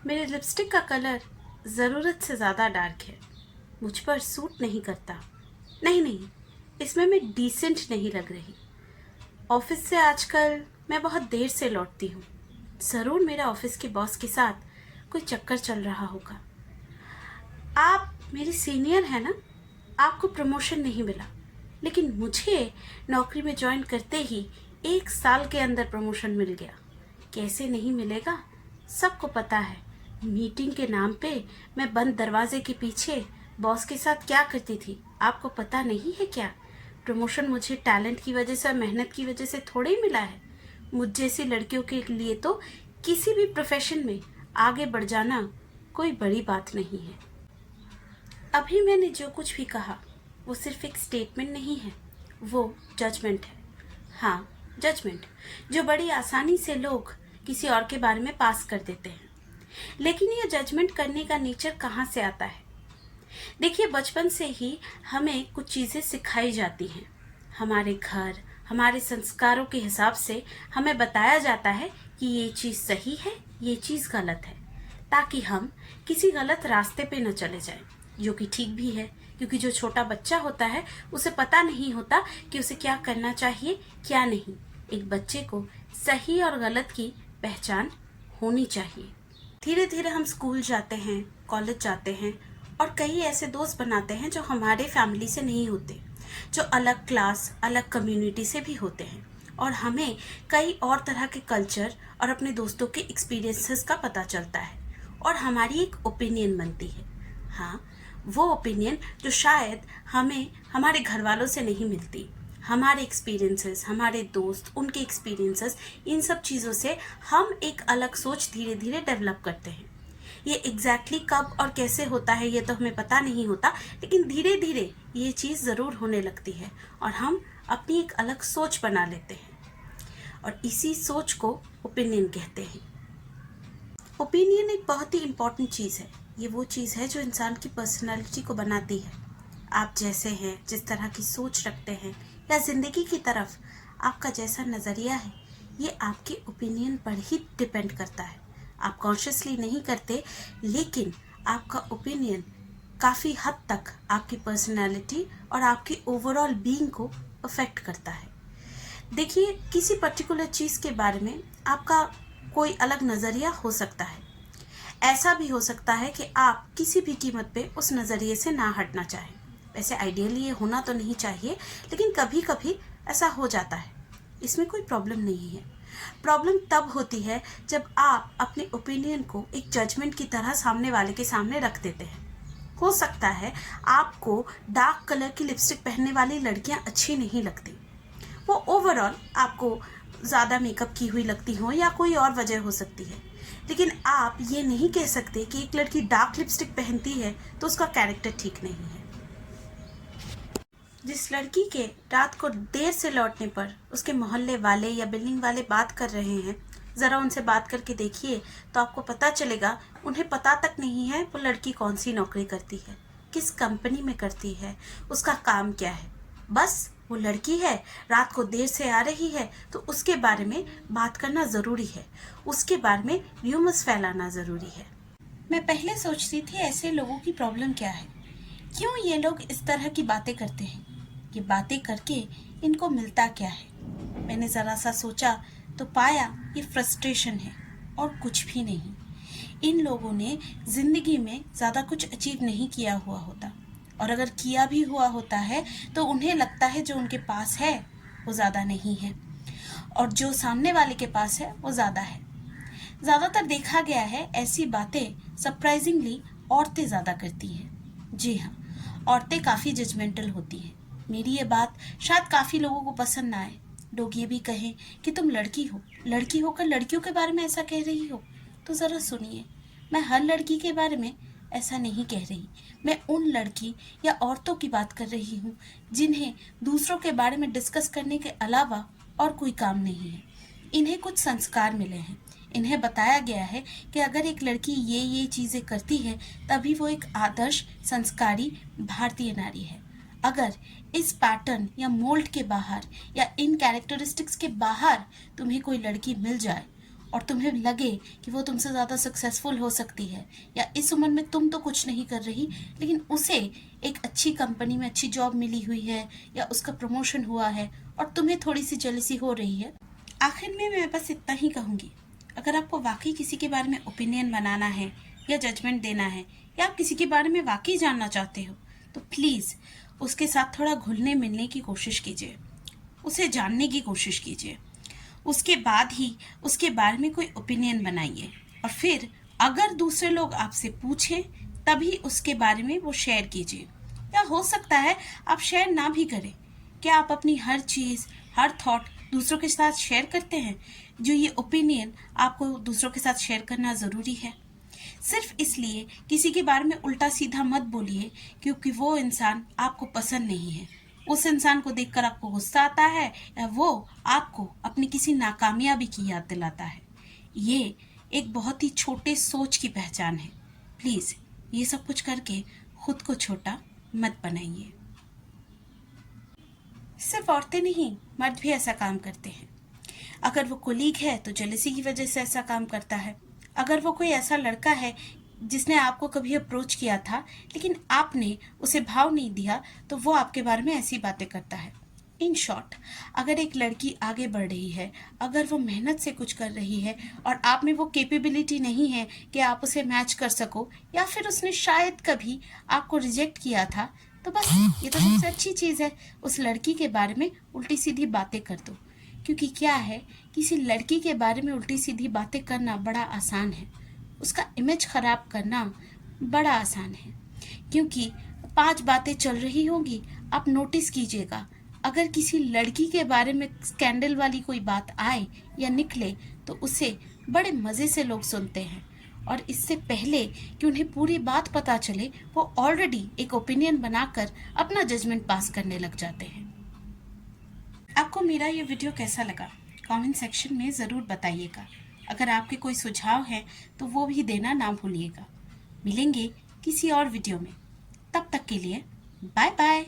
मेरे लिपस्टिक का कलर ज़रूरत से ज़्यादा डार्क है। मुझ पर सूट नहीं करता। नहीं नहीं, इसमें मैं डिसेंट नहीं लग रही। ऑफिस से आजकल मैं बहुत देर से लौटती हूँ। ज़रूर मेरा ऑफिस के बॉस के साथ कोई चक्कर चल रहा होगा। आप मेरी सीनियर हैं ना? आपको प्रमोशन नहीं मिला, लेकिन मुझे नौकरी में ज्वाइन करते ही 1 साल के अंदर प्रमोशन मिल गया। कैसे नहीं मिलेगा? सबको पता है। मीटिंग के नाम पे मैं बंद दरवाजे के पीछे बॉस के साथ क्या करती थी, आपको पता नहीं है क्या? प्रमोशन मुझे टैलेंट की वजह से, मेहनत की वजह से थोड़े ही मिला है। मुझ जैसी लड़कियों के लिए तो किसी भी प्रोफेशन में आगे बढ़ जाना कोई बड़ी बात नहीं है। अभी मैंने जो कुछ भी कहा वो सिर्फ एक स्टेटमेंट नहीं है, वो जजमेंट है। हाँ, जजमेंट, जो बड़ी आसानी से लोग किसी और के बारे में पास कर देते हैं। लेकिन ये जजमेंट करने का नेचर कहाँ से आता है? देखिए, बचपन से ही हमें कुछ चीज़ें सिखाई जाती हैं। हमारे घर, हमारे संस्कारों के हिसाब से हमें बताया जाता है कि ये चीज़ सही है, ये चीज़ गलत है, ताकि हम किसी गलत रास्ते पे न चले जाएं, जो कि ठीक भी है। क्योंकि जो छोटा बच्चा होता है उसे पता नहीं होता कि उसे क्या करना चाहिए, क्या नहीं। एक बच्चे को सही और गलत की पहचान होनी चाहिए। धीरे धीरे हम स्कूल जाते हैं, कॉलेज जाते हैं और कई ऐसे दोस्त बनाते हैं जो हमारे फैमिली से नहीं होते, जो अलग क्लास, अलग कम्युनिटी से भी होते हैं। और हमें कई और तरह के कल्चर और अपने दोस्तों के एक्सपीरियंसेस का पता चलता है और हमारी एक ओपिनियन बनती है। हाँ, वो ओपिनियन जो शायद हमें हमारे घर वालों से नहीं मिलती। हमारे एक्सपीरियंसेस, हमारे दोस्त, उनके एक्सपीरियंसेस, इन सब चीज़ों से हम एक अलग सोच धीरे धीरे डेवलप करते हैं। ये एग्जैक्टली कब और कैसे होता है ये तो हमें पता नहीं होता, लेकिन धीरे धीरे ये चीज़ ज़रूर होने लगती है और हम अपनी एक अलग सोच बना लेते हैं और इसी सोच को ओपिनियन कहते हैं। ओपिनियन एक बहुत ही इम्पॉर्टेंट चीज़ है। ये वो चीज़ है जो इंसान की पर्सनालिटी को बनाती है। आप जैसे हैं, जिस तरह की सोच रखते हैं या ज़िंदगी की तरफ आपका जैसा नज़रिया है, ये आपके ओपिनियन पर ही डिपेंड करता है। आप कॉन्शियसली नहीं करते, लेकिन आपका ओपिनियन काफ़ी हद तक आपकी पर्सनालिटी और आपकी ओवरऑल बीइंग को अफेक्ट करता है। देखिए, किसी पर्टिकुलर चीज़ के बारे में आपका कोई अलग नज़रिया हो सकता है। ऐसा भी हो सकता है कि आप किसी भी कीमत पे उस नज़रिए से ना हटना चाहें। वैसे आइडियली ये होना तो नहीं चाहिए, लेकिन कभी कभी ऐसा हो जाता है। इसमें कोई प्रॉब्लम नहीं है। प्रॉब्लम तब होती है जब आप अपने ओपिनियन को एक जजमेंट की तरह सामने वाले के सामने रख देते हैं। हो सकता है आपको डार्क कलर की लिपस्टिक पहनने वाली लड़कियां अच्छी नहीं लगती, वो ओवरऑल आपको ज़्यादा मेकअप की हुई लगती हो या कोई और वजह हो सकती है, लेकिन आप ये नहीं कह सकते कि एक लड़की डार्क लिपस्टिक पहनती है तो उसका कैरेक्टर ठीक नहीं है। जिस लड़की के रात को देर से लौटने पर उसके मोहल्ले वाले या बिल्डिंग वाले बात कर रहे हैं, ज़रा उनसे बात करके देखिए तो आपको पता चलेगा उन्हें पता तक नहीं है वो लड़की कौन सी नौकरी करती है, किस कंपनी में करती है, उसका काम क्या है। बस वो लड़की है, रात को देर से आ रही है, तो उसके बारे में बात करना ज़रूरी है, उसके बारे में र्यूमर्स फैलाना ज़रूरी है। मैं पहले सोचती थी ऐसे लोगों की प्रॉब्लम क्या है, क्यों ये लोग इस तरह की बातें करते हैं, ये बातें करके इनको मिलता क्या है। मैंने ज़रा सा सोचा तो पाया ये फ्रस्ट्रेशन है और कुछ भी नहीं। इन लोगों ने ज़िंदगी में ज़्यादा कुछ अचीव नहीं किया हुआ होता, और अगर किया भी हुआ होता है तो उन्हें लगता है जो उनके पास है वो ज़्यादा नहीं है और जो सामने वाले के पास है वो ज़्यादा है। ज़्यादातर देखा गया है ऐसी बातें सरप्राइजिंगली औरतें ज़्यादा करती हैं। जी हाँ, औरतें काफ़ी जजमेंटल होती हैं। मेरी ये बात शायद काफ़ी लोगों को पसंद ना आए। लोग ये भी कहें कि तुम लड़की हो, लड़की होकर लड़कियों के बारे में ऐसा कह रही हो। तो ज़रा सुनिए, मैं हर लड़की के बारे में ऐसा नहीं कह रही। मैं उन लड़की या औरतों की बात कर रही हूँ जिन्हें दूसरों के बारे में डिस्कस करने के अलावा और कोई काम नहीं है। इन्हें कुछ संस्कार मिले हैं, इन्हें बताया गया है कि अगर एक लड़की ये चीज़ें करती है तभी वो एक आदर्श संस्कारी भारतीय नारी है। अगर इस पैटर्न या मोल्ड के बाहर या इन कैरेक्टरिस्टिक्स के बाहर तुम्हें कोई लड़की मिल जाए और तुम्हें लगे कि वो तुमसे ज़्यादा सक्सेसफुल हो सकती है, या इस उम्र में तुम तो कुछ नहीं कर रही लेकिन उसे एक अच्छी कंपनी में अच्छी जॉब मिली हुई है या उसका प्रमोशन हुआ है और तुम्हें थोड़ी सी जेलसी हो रही है। आखिर में मैं बस इतना ही कहूँगी, अगर आपको वाकई किसी के बारे में ओपिनियन बनाना है या जजमेंट देना है या आप किसी के बारे में वाकई जानना चाहते हो तो प्लीज़ उसके साथ थोड़ा घुलने मिलने की कोशिश कीजिए, उसे जानने की कोशिश कीजिए, उसके बाद ही उसके बारे में कोई ओपिनियन बनाइए और फिर अगर दूसरे लोग आपसे पूछें तभी उसके बारे में वो शेयर कीजिए। या हो सकता है आप शेयर ना भी करें। क्या आप अपनी हर चीज़, हर थॉट दूसरों के साथ शेयर करते हैं? जो ये ओपिनियन आपको दूसरों के साथ शेयर करना ज़रूरी है? सिर्फ इसलिए किसी के बारे में उल्टा सीधा मत बोलिए क्योंकि वो इंसान आपको पसंद नहीं है। उस इंसान को देखकर आपको गुस्सा आता है या वो आपको अपनी किसी नाकामयाबी की याद दिलाता है। ये एक बहुत ही छोटे सोच की पहचान है। प्लीज़ ये सब कुछ करके खुद को छोटा मत बनाइए। सिर्फ औरतें नहीं, मर्द भी ऐसा काम करते हैं। अगर वो कोलीग है तो जेलसी की वजह से ऐसा काम करता है। अगर वो कोई ऐसा लड़का है जिसने आपको कभी अप्रोच किया था लेकिन आपने उसे भाव नहीं दिया तो वो आपके बारे में ऐसी बातें करता है। इन शॉर्ट, अगर एक लड़की आगे बढ़ रही है, अगर वो मेहनत से कुछ कर रही है और आप में वो कैपेबिलिटी नहीं है कि आप उसे मैच कर सको या फिर उसने शायद कभी आपको रिजेक्ट किया था, तो बस ये तो सबसे अच्छी चीज़ है, उस लड़की के बारे में उल्टी सीधी बातें कर दो। क्योंकि क्या है, किसी लड़की के बारे में उल्टी सीधी बातें करना बड़ा आसान है, उसका इमेज खराब करना बड़ा आसान है। क्योंकि 5 बातें चल रही होंगी, आप नोटिस कीजिएगा, अगर किसी लड़की के बारे में स्कैंडल वाली कोई बात आए या निकले तो उसे बड़े मज़े से लोग सुनते हैं और इससे पहले कि उन्हें पूरी बात पता चले वो ऑलरेडी एक ओपिनियन बनाकर अपना जजमेंट पास करने लग जाते हैं। आपको मेरा ये वीडियो कैसा लगा कमेंट सेक्शन में ज़रूर बताइएगा। अगर आपके कोई सुझाव हैं तो वो भी देना ना भूलिएगा। मिलेंगे किसी और वीडियो में, तब तक के लिए बाय बाय।